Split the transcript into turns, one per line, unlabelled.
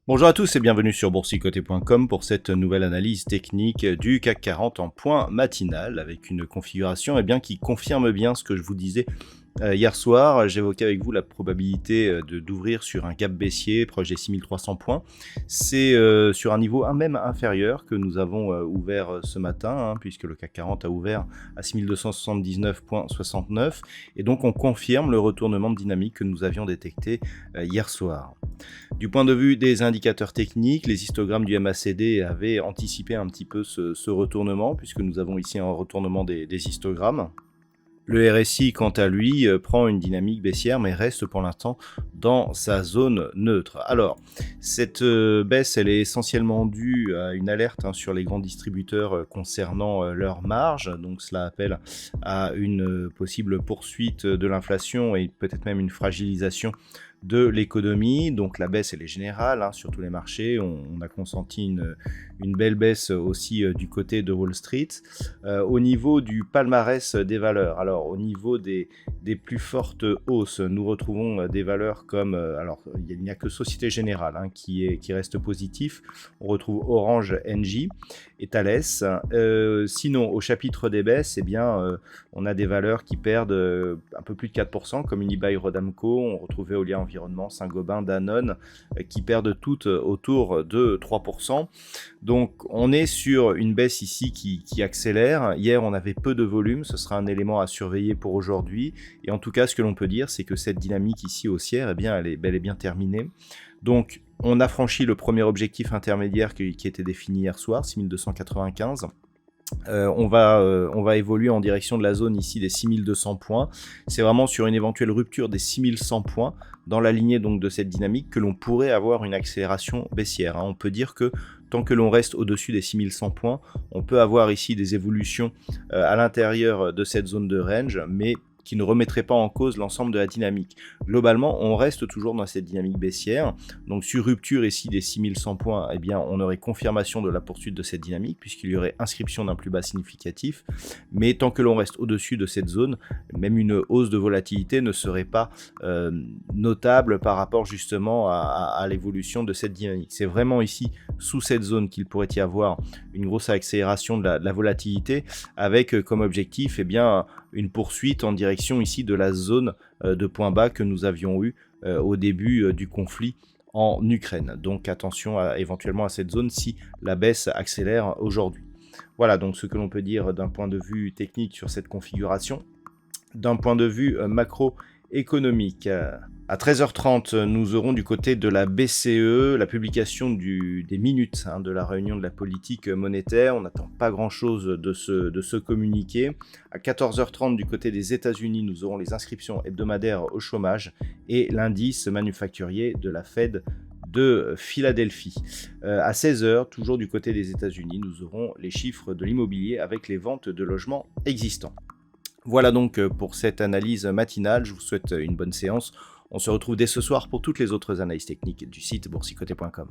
Bonjour à tous et bienvenue sur boursicoté.com pour cette nouvelle analyse technique du CAC 40 en point matinal avec une configuration qui confirme bien ce que je vous disais hier soir. J'évoquais avec vous la probabilité d'ouvrir sur un gap baissier proche des 6300 points. C'est sur un niveau même inférieur que nous avons ouvert ce matin, puisque le CAC 40 a ouvert à 6279,69 et donc on confirme le retournement de dynamique que nous avions détecté hier soir. Du point de vue des indicateurs techniques, les histogrammes du MACD avaient anticipé un petit peu ce retournement, puisque nous avons ici un retournement des histogrammes. Le RSI, quant à lui, prend une dynamique baissière, mais reste pour l'instant dans sa zone neutre. Alors, cette baisse, elle est essentiellement due à une alerte sur les grands distributeurs concernant leurs marges. Donc, cela appelle à une possible poursuite de l'inflation et peut-être même une fragilisation de l'économie. Donc la baisse elle est générale sur tous les marchés, on a consenti une belle baisse aussi du côté de Wall Street. Au niveau du palmarès des valeurs, alors au niveau des plus fortes hausses, nous retrouvons des valeurs comme, alors il n'y a que Société Générale qui reste positif, on retrouve Orange, Engie et Thales. Sinon au chapitre des baisses, on a des valeurs qui perdent un peu plus de 4%, comme Unibail Rodamco, on retrouve Veolia Environnement, Saint-Gobain, Danone, qui perdent toutes autour de 3%. Donc on est sur une baisse ici qui accélère. Hier on avait peu de volume, ce sera un élément à surveiller pour aujourd'hui. Et en tout cas ce que l'on peut dire c'est que cette dynamique ici haussière, elle est bel et bien terminée. Donc on a franchi le premier objectif intermédiaire qui était défini hier soir, 6295. On va évoluer en direction de la zone ici des 6200 points. C'est vraiment sur une éventuelle rupture des 6100 points dans la lignée donc de cette dynamique que l'on pourrait avoir une accélération baissière. On peut dire que tant que l'on reste au-dessus des 6100 points, on peut avoir ici des évolutions à l'intérieur de cette zone de range, mais qui ne remettrait pas en cause l'ensemble de la dynamique. Globalement, on reste toujours dans cette dynamique baissière. Donc sur rupture ici des 6100 points, on aurait confirmation de la poursuite de cette dynamique puisqu'il y aurait inscription d'un plus bas significatif. Mais tant que l'on reste au-dessus de cette zone, même une hausse de volatilité ne serait pas notable par rapport justement à l'évolution de cette dynamique. C'est vraiment ici, sous cette zone, qu'il pourrait y avoir une grosse accélération de la volatilité avec comme objectif une poursuite en direction ici de la zone de point bas que nous avions eu au début du conflit en Ukraine. Donc attention éventuellement à cette zone si la baisse accélère aujourd'hui. Voilà donc ce que l'on peut dire d'un point de vue technique sur cette configuration. D'un point de vue macroéconomique, à 13h30, nous aurons du côté de la BCE la publication des minutes de la réunion de la politique monétaire. On n'attend pas grand-chose de ce communiqué. À 14h30, du côté des États-Unis, nous aurons les inscriptions hebdomadaires au chômage et l'indice manufacturier de la Fed de Philadelphie. À 16h, toujours du côté des États-Unis, nous aurons les chiffres de l'immobilier avec les ventes de logements existants. Voilà donc pour cette analyse matinale. Je vous souhaite une bonne séance. On se retrouve dès ce soir pour toutes les autres analyses techniques du site boursicoté.com.